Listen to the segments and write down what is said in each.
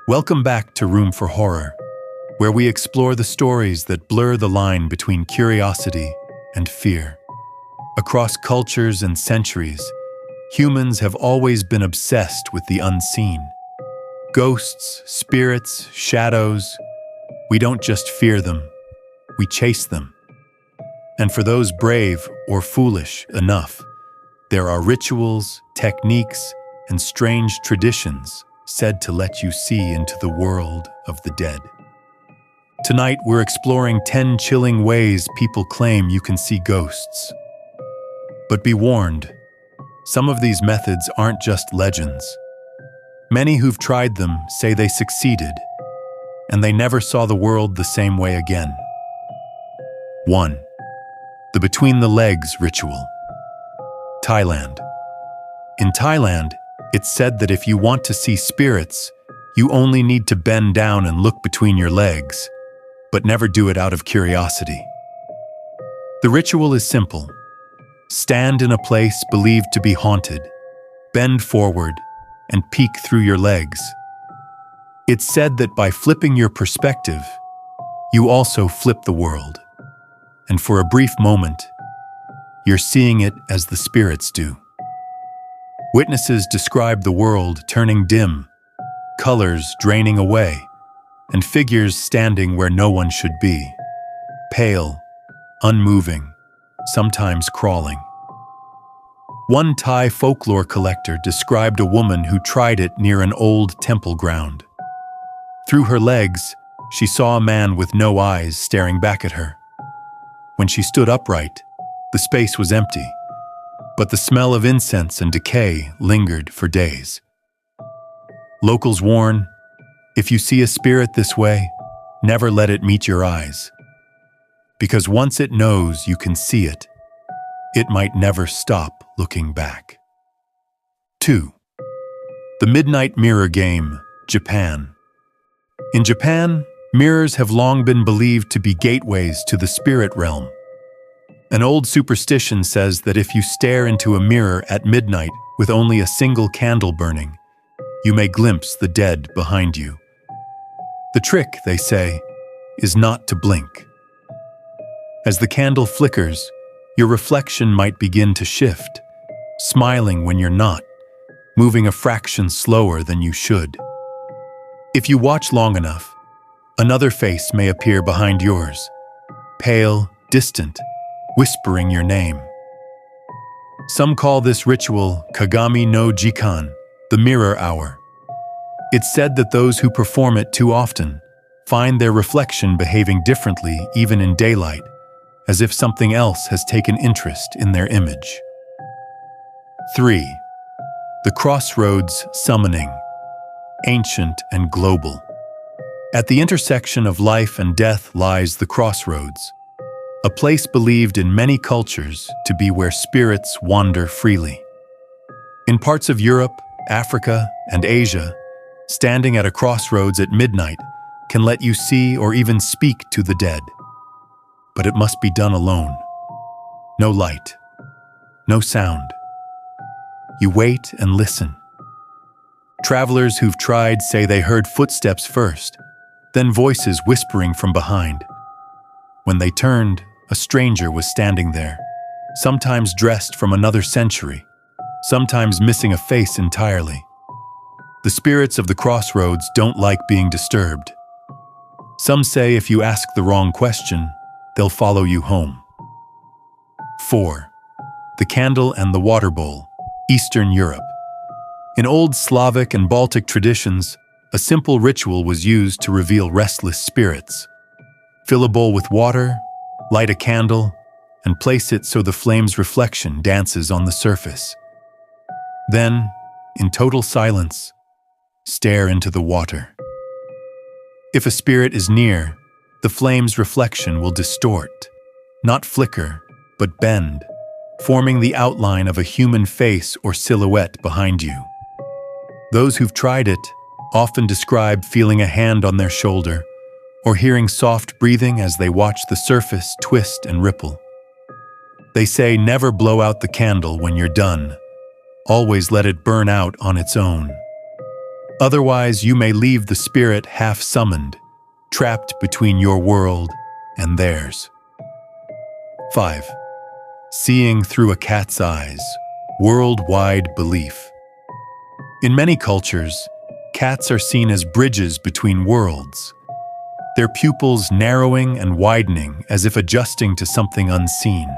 Welcome back to Room for Horror, where we explore the stories that blur the line between curiosity and fear. Across cultures and centuries, humans have always been obsessed with the unseen. Ghosts, spirits, shadows, we don't just fear them, we chase them. And for those brave or foolish enough, there are rituals, techniques, and strange traditions said to let you see into the world of the dead. Tonight, we're exploring 10 chilling ways people claim you can see ghosts. But be warned, some of these methods aren't just legends. Many who've tried them say they succeeded, and they never saw the world the same way again. 1. The Between the Legs Ritual. Thailand. In Thailand, it's said that if you want to see spirits, you only need to bend down and look between your legs, but never do it out of curiosity. The ritual is simple. Stand in a place believed to be haunted, bend forward, and peek through your legs. It's said that by flipping your perspective, you also flip the world. And for a brief moment, you're seeing it as the spirits do. Witnesses describe the world turning dim, colors draining away, and figures standing where no one should be, pale, unmoving, sometimes crawling. One Thai folklore collector described a woman who tried it near an old temple ground. Through her legs, she saw a man with no eyes staring back at her. When she stood upright, the space was empty, but the smell of incense and decay lingered for days. Locals warn, if you see a spirit this way, never let it meet your eyes. Because once it knows you can see it, it might never stop looking back. 2. The Midnight Mirror Game, Japan. In Japan, mirrors have long been believed to be gateways to the spirit realm. An old superstition says that if you stare into a mirror at midnight with only a single candle burning, you may glimpse the dead behind you. The trick, they say, is not to blink. As the candle flickers, your reflection might begin to shift, smiling when you're not, moving a fraction slower than you should. If you watch long enough, another face may appear behind yours, pale, distant, whispering your name. Some call this ritual Kagami no Jikan, the mirror hour. It's said that those who perform it too often find their reflection behaving differently even in daylight, as if something else has taken interest in their image. 3. The Crossroads Summoning. Ancient and global. At the intersection of life and death lies the crossroads, a place believed in many cultures to be where spirits wander freely. In parts of Europe, Africa, and Asia, standing at a crossroads at midnight can let you see or even speak to the dead. But it must be done alone. No light, no sound. You wait and listen. Travelers who've tried say they heard footsteps first, then voices whispering from behind. When they turned, a stranger was standing there, sometimes dressed from another century, sometimes missing a face entirely. The spirits of the crossroads don't like being disturbed. Some say if you ask the wrong question, they'll follow you home. 4. The Candle and the Water Bowl, Eastern Europe. In old Slavic and Baltic traditions, a simple ritual was used to reveal restless spirits. Fill a bowl with water, light a candle, and place it so the flame's reflection dances on the surface. Then, in total silence, stare into the water. If a spirit is near, the flame's reflection will distort, not flicker, but bend, forming the outline of a human face or silhouette behind you. Those who've tried it often describe feeling a hand on their shoulder or hearing soft breathing as they watch the surface twist and ripple. They say never blow out the candle when you're done. Always let it burn out on its own. Otherwise, you may leave the spirit half-summoned, trapped between your world and theirs. 5. Seeing through a cat's eyes, worldwide belief. In many cultures, cats are seen as bridges between worlds, their pupils narrowing and widening as if adjusting to something unseen.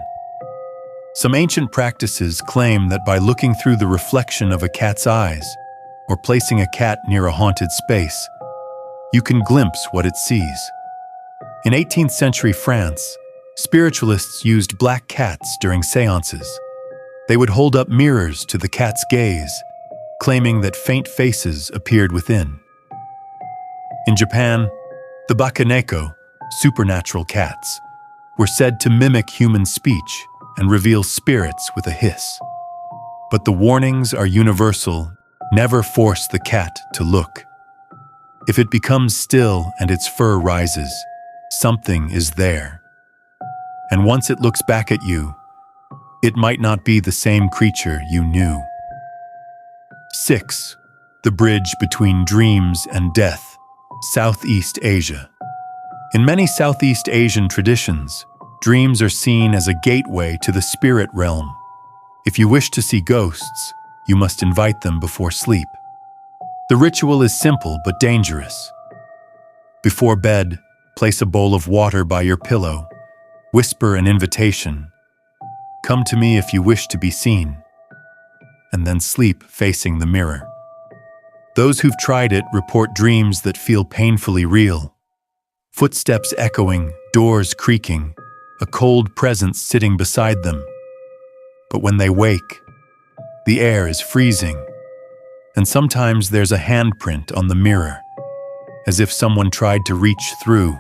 Some ancient practices claim that by looking through the reflection of a cat's eyes, or placing a cat near a haunted space, you can glimpse what it sees. In 18th century France, spiritualists used black cats during seances. They would hold up mirrors to the cat's gaze, claiming that faint faces appeared within. In Japan, the bakaneko, supernatural cats, were said to mimic human speech and reveal spirits with a hiss. But the warnings are universal: never force the cat to look. If it becomes still and its fur rises, something is there. And once it looks back at you, it might not be the same creature you knew. 6. The bridge between dreams and death. Southeast Asia. In many Southeast Asian traditions, dreams are seen as a gateway to the spirit realm. If you wish to see ghosts, you must invite them before sleep. The ritual is simple but dangerous. Before bed, place a bowl of water by your pillow. Whisper an invitation. Come to me if you wish to be seen. And then sleep facing the mirror. Those who've tried it report dreams that feel painfully real. Footsteps echoing, doors creaking, a cold presence sitting beside them. But when they wake, the air is freezing, and sometimes there's a handprint on the mirror, as if someone tried to reach through.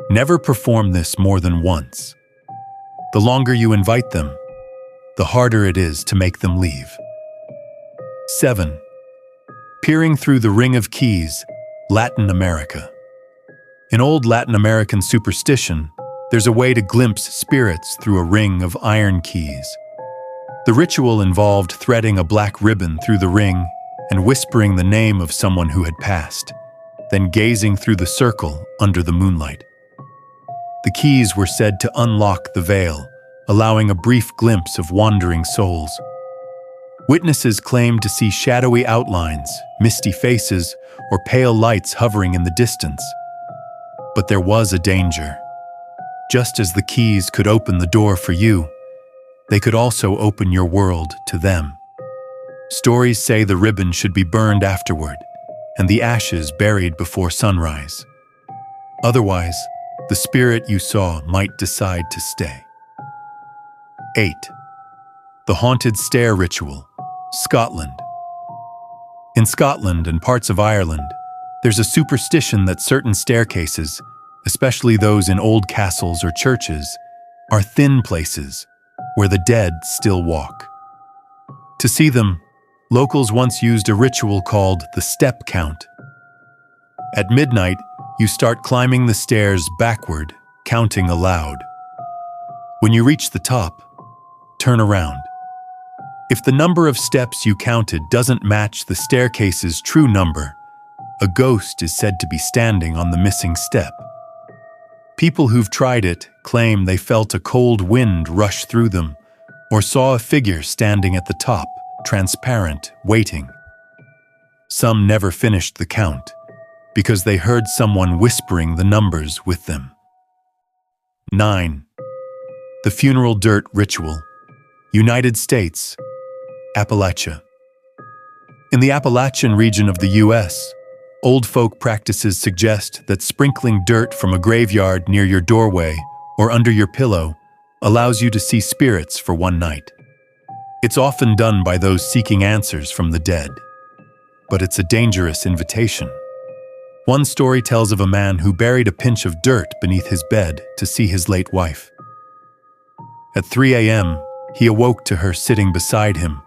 Never perform this more than once. The longer you invite them, the harder it is to make them leave. 7. Peering through the Ring of Keys, Latin America. In old Latin American superstition, there's a way to glimpse spirits through a ring of iron keys. The ritual involved threading a black ribbon through the ring and whispering the name of someone who had passed, then gazing through the circle under the moonlight. The keys were said to unlock the veil, allowing a brief glimpse of wandering souls. Witnesses claimed to see shadowy outlines, misty faces, or pale lights hovering in the distance. But there was a danger. Just as the keys could open the door for you, they could also open your world to them. Stories say the ribbon should be burned afterward, and the ashes buried before sunrise. Otherwise, the spirit you saw might decide to stay. 8. The Haunted Stair Ritual, Scotland. In Scotland and parts of Ireland, there's a superstition that certain staircases, especially those in old castles or churches, are thin places where the dead still walk. To see them, locals once used a ritual called the step count. At midnight, you start climbing the stairs backward, counting aloud. When you reach the top, turn around. If the number of steps you counted doesn't match the staircase's true number, a ghost is said to be standing on the missing step. People who've tried it claim they felt a cold wind rush through them or saw a figure standing at the top, transparent, waiting. Some never finished the count because they heard someone whispering the numbers with them. 9. The Funeral Dirt Ritual, United States, Appalachia. In the Appalachian region of the U.S., old folk practices suggest that sprinkling dirt from a graveyard near your doorway or under your pillow allows you to see spirits for one night. It's often done by those seeking answers from the dead, but it's a dangerous invitation. One story tells of a man who buried a pinch of dirt beneath his bed to see his late wife. At 3 a.m., he awoke to her sitting beside him,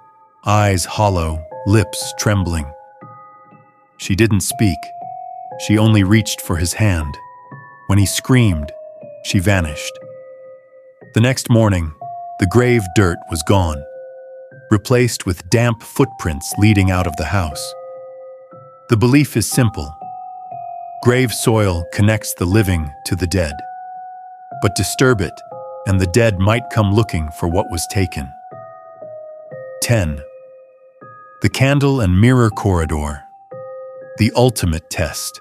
eyes hollow, lips trembling. She didn't speak. She only reached for his hand. When he screamed, she vanished. The next morning, the grave dirt was gone, replaced with damp footprints leading out of the house. The belief is simple. Grave soil connects the living to the dead. But disturb it, and the dead might come looking for what was taken. 10. The candle and mirror corridor. The ultimate test.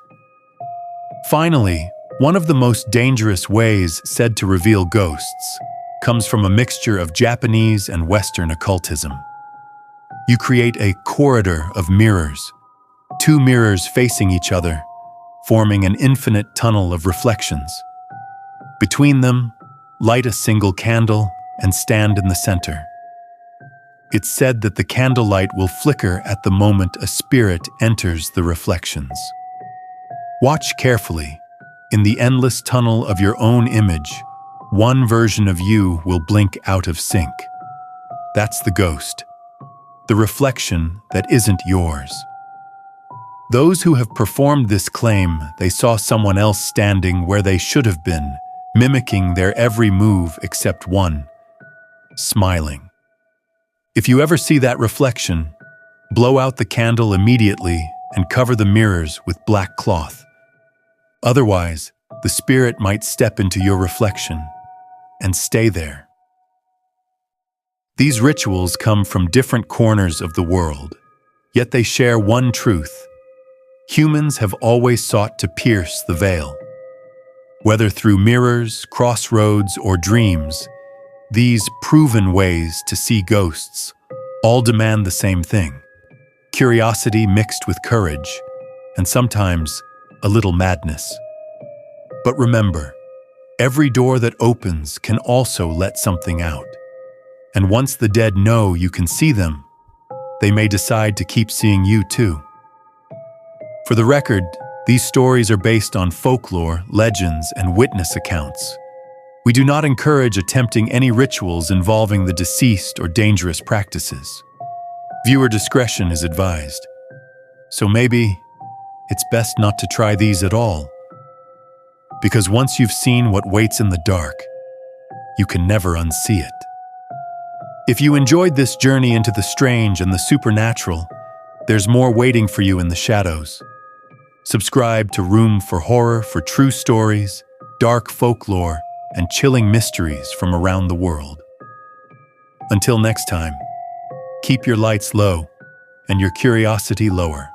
Finally, one of the most dangerous ways said to reveal ghosts comes from a mixture of Japanese and Western occultism. You create a corridor of mirrors, 2 mirrors facing each other, forming an infinite tunnel of reflections. Between them, light a single candle and stand in the center. It's said that the candlelight will flicker at the moment a spirit enters the reflections. Watch carefully. In the endless tunnel of your own image, one version of you will blink out of sync. That's the ghost, the reflection that isn't yours. Those who have performed this claim they saw someone else standing where they should have been, mimicking their every move except one, smiling. If you ever see that reflection, blow out the candle immediately and cover the mirrors with black cloth. Otherwise, the spirit might step into your reflection and stay there. These rituals come from different corners of the world, yet they share one truth. Humans have always sought to pierce the veil. Whether through mirrors, crossroads, or dreams, these proven ways to see ghosts all demand the same thing: curiosity mixed with courage, and sometimes a little madness. But remember, every door that opens can also let something out. And once the dead know you can see them, they may decide to keep seeing you too. For the record, these stories are based on folklore, legends, and witness accounts. We do not encourage attempting any rituals involving the deceased or dangerous practices. Viewer discretion is advised. So maybe it's best not to try these at all. Because once you've seen what waits in the dark, you can never unsee it. If you enjoyed this journey into the strange and the supernatural, there's more waiting for you in the shadows. Subscribe to Room for Horror for true stories, dark folklore, and chilling mysteries from around the world. Until next time, keep your lights low and your curiosity lower.